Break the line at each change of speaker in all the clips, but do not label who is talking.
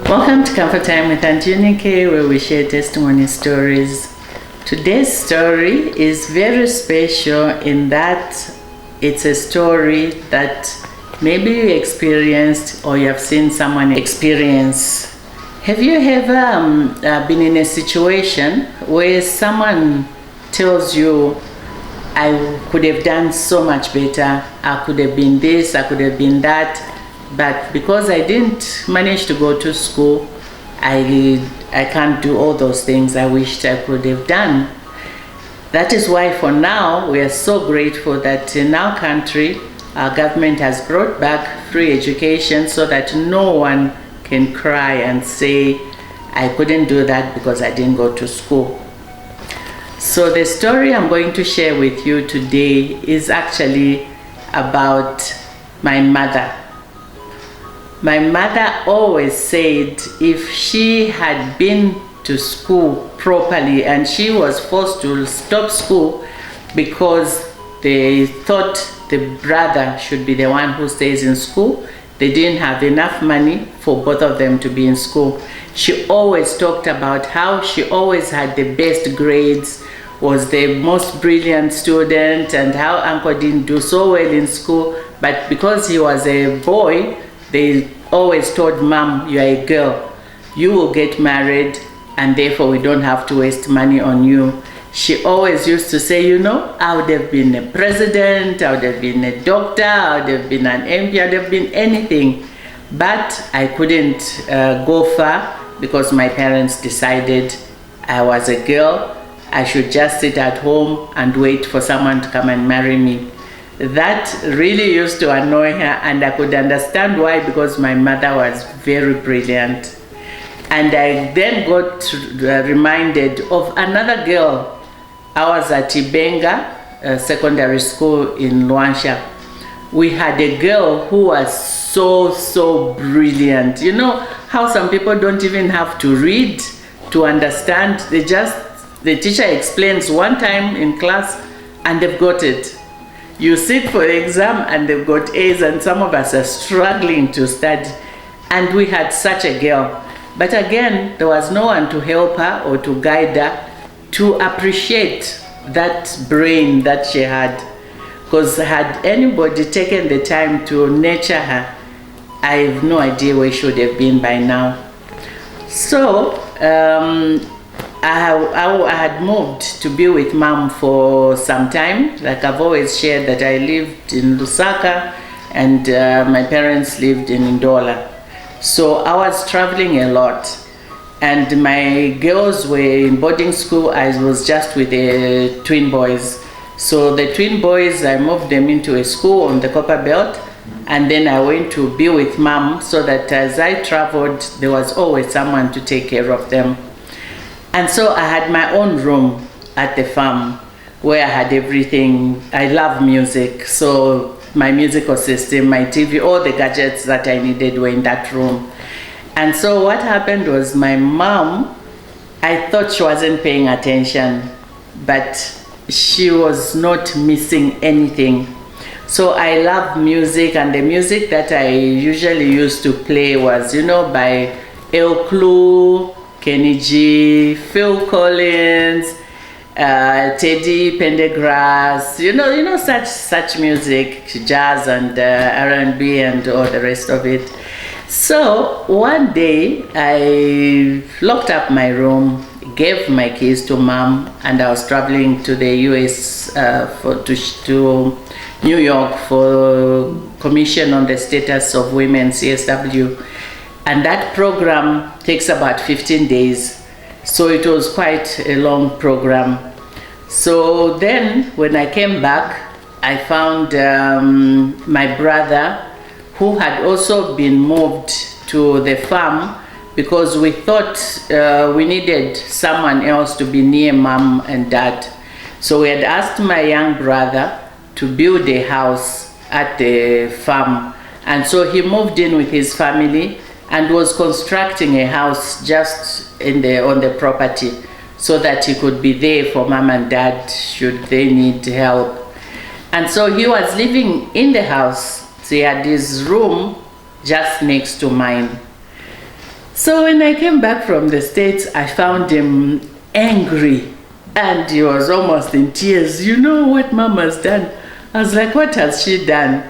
Welcome to Comfort Time with Auntyyunike, where we share testimony stories. Today's story is very special in that it's a story that maybe you experienced or you have seen someone experience. Have you ever been in a situation where someone tells you, I could have done so much better, I could have been this, I could have been that, but because I didn't manage to go to school, I can't do all those things I wished I could have done. That is why for now we are so grateful that in our country our government has brought back free education so that no one can cry and say, I couldn't do that because I didn't go to school. So the story I'm going to share with you today is actually about my mother. My mother always said if she had been to school properly and she was forced to stop school because they thought the brother should be the one who stays in school, they didn't have enough money for both of them to be in school. She always talked about how she always had the best grades, was the most brilliant student, and how uncle didn't do so well in school, but because he was a boy, they always told mom, you are a girl, you will get married and therefore we don't have to waste money on you. She always used to say, you know, I would have been a president, I would have been a doctor, I would have been an MP, I would have been anything, but I couldn't go far because my parents decided I was a girl, I should just sit at home and wait for someone to come and marry me. That really used to annoy her, and I could understand why, because my mother was very brilliant. And I then got reminded of another girl. I was at Ibenga secondary school in Luansha. We had a girl who was so brilliant. You know how some people don't even have to read to understand. The teacher explains one time in class and they've got it. You sit for the exam and they've got A's, and some of us are struggling to study. And we had such a girl. But again, there was no one to help her or to guide her to appreciate that brain that she had. Because had anybody taken the time to nurture her, I have no idea where she would have been by now. So, I had moved to be with mom for some time. Like I've always shared that I lived in Lusaka and my parents lived in Ndola. So I was traveling a lot and my girls were in boarding school. I was just with the twin boys. So the twin boys, I moved them into a school on the Copper Belt, and then I went to be with mom so that as I traveled, there was always someone to take care of them. And so I had my own room at the farm where I had everything. I love music, so my musical system, my TV, all the gadgets that I needed were in that room. And so what happened was my mom, I thought she wasn't paying attention, but she was not missing anything. So I love music, and the music that I usually used to play was, you know, by El Clue, Kenny G, Phil Collins, Teddy Pendergrass, you know such music, jazz and R&B and all the rest of it. So one day I locked up my room, gave my keys to mom, and I was traveling to the US to New York for Commission on the Status of Women, CSW. And that program takes about 15 days. So it was quite a long program. So then when I came back, I found my brother, who had also been moved to the farm because we thought we needed someone else to be near mom and dad. So we had asked my young brother to build a house at the farm. And so he moved in with his family and was constructing a house just on the property so that he could be there for mom and dad should they need help. And so he was living in the house. So he had his room just next to mine. So when I came back from the States, I found him angry and he was almost in tears. You know what mom has done? I was like, what has she done?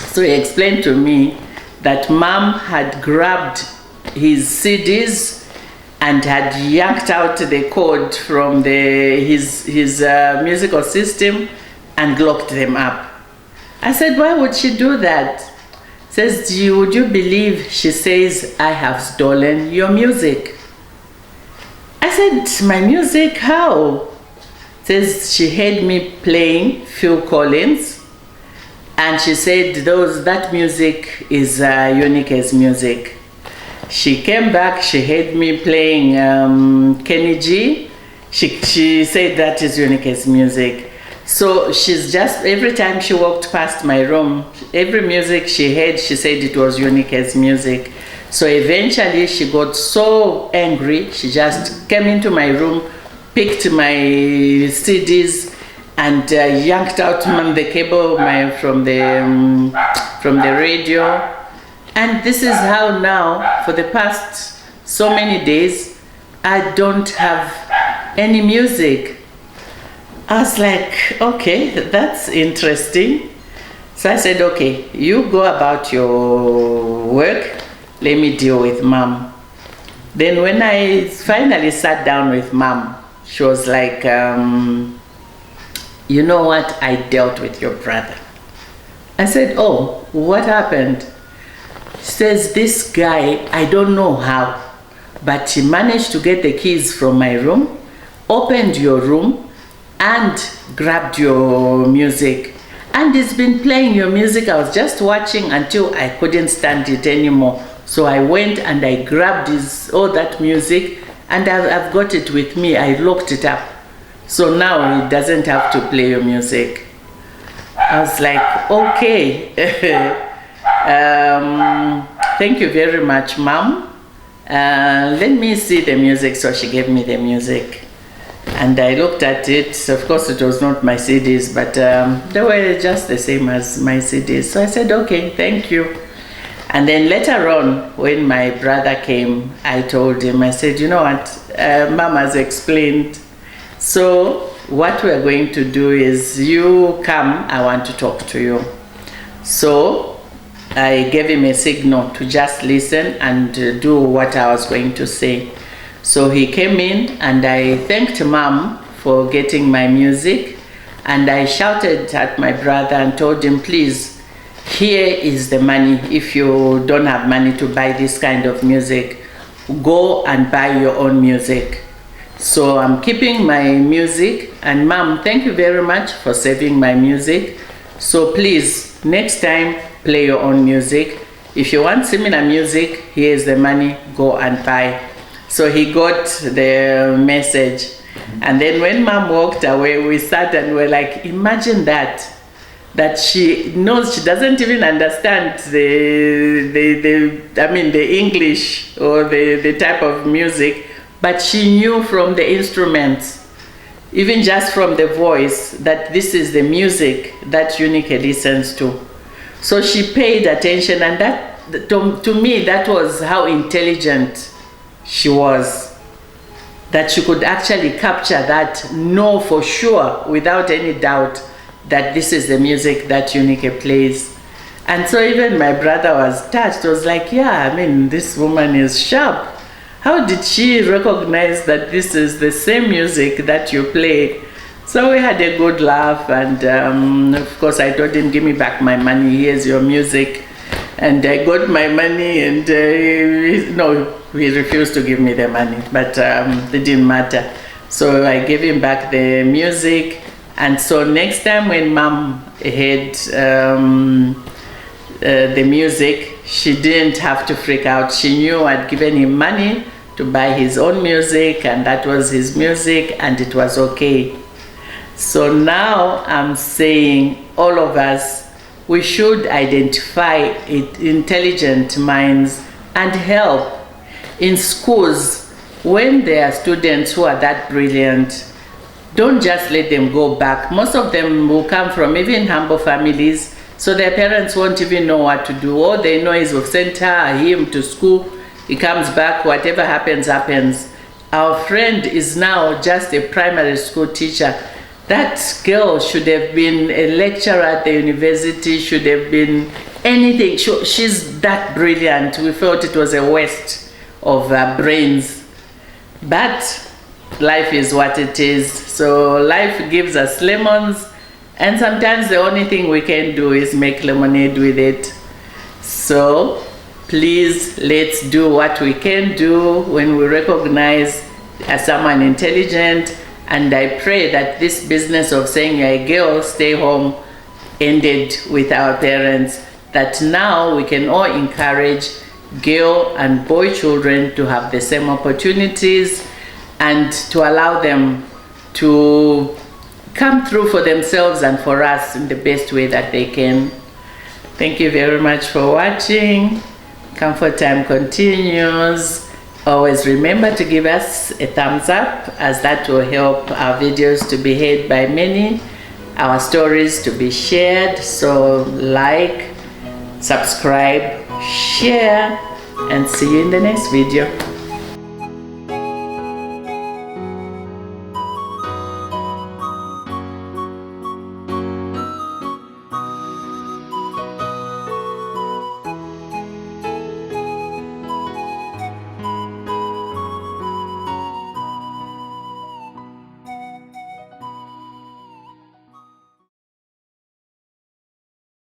So he explained to me that mom had grabbed his CDs and had yanked out the code from his musical system and locked them up. I said, why would she do that? Says, would you believe she says, I have stolen your music? I said, my music, how? Says she heard me playing Phil Collins, and she said that music is Unike's music. She came back, she heard me playing Kenny G. She said that is Unike's music. So she's just, every time she walked past my room, every music she heard, she said it was Unike's music. So eventually she got so angry, she just came into my room, picked my CDs and yanked out the cable from the radio. And this is how now, for the past so many days, I don't have any music. I was like, okay, that's interesting. So I said, okay, you go about your work, let me deal with mom. Then when I finally sat down with mom, she was like, you know what, I dealt with your brother. I said, oh, what happened? She says, this guy, I don't know how, but he managed to get the keys from my room, opened your room, and grabbed your music. And he's been playing your music. I was just watching until I couldn't stand it anymore. So I went and I grabbed all that music, and I've got it with me. I locked it up. So now he doesn't have to play your music. I was like, okay. Thank you very much, Mom. Let me see the music. So she gave me the music. And I looked at it. Of course, it was not my CDs, but they were just the same as my CDs. So I said, okay, thank you. And then later on, when my brother came, I told him, I said, you know what, Mom has explained. So what we're going to do is, you come, I want to talk to you. So I gave him a signal to just listen and do what I was going to say. So he came in and I thanked Mom for getting my music, and I shouted at my brother and told him, please, here is the money. If you don't have money to buy this kind of music, go and buy your own music. So I'm keeping my music, and Mom, thank you very much for saving my music. So please, next time, play your own music. If you want similar music, here's the money, go and buy. So he got the message. And then when Mom walked away, we sat and we're like, imagine that she knows, she doesn't even understand the English or the type of music, but she knew from the instruments, even just from the voice, that this is the music that Unike listens to. So she paid attention, and that, to me, that was how intelligent she was, that she could actually capture that, know for sure, without any doubt, that this is the music that Unike plays. And so even my brother was touched. Was like, yeah, I mean, this woman is sharp. How did she recognize that this is the same music that you play? So we had a good laugh, and of course I told him, give me back my money, here's your music. And I got my money, and no, he refused to give me the money, but it didn't matter. So I gave him back the music. And so next time when Mom heard the music, she didn't have to freak out. She knew I'd given him money to buy his own music, and that was his music, and it was okay. So now I'm saying, all of us, we should identify intelligent minds and help. In schools, when there are students who are that brilliant, don't just let them go back. Most of them will come from even humble families, so their parents won't even know what to do. All they know is we've sent her or him to school. he comes back, whatever happens, happens. Our friend is now just a primary school teacher. That girl should have been a lecturer at the university, should have been anything. She's that brilliant. We felt it was a waste of brains. But life is what it is. So life gives us lemons, and sometimes the only thing we can do is make lemonade with it. So please, let's do what we can do when we recognize as someone intelligent. And I pray that this business of saying you're a girl, stay home, ended with our parents, that now we can all encourage girl and boy children to have the same opportunities and to allow them to come through for themselves and for us in the best way that they can. Thank you very much for watching. Comfort Time continues. Always remember to give us a thumbs up, as that will help our videos to be heard by many, our stories to be shared. So like, subscribe, share, and see you in the next video.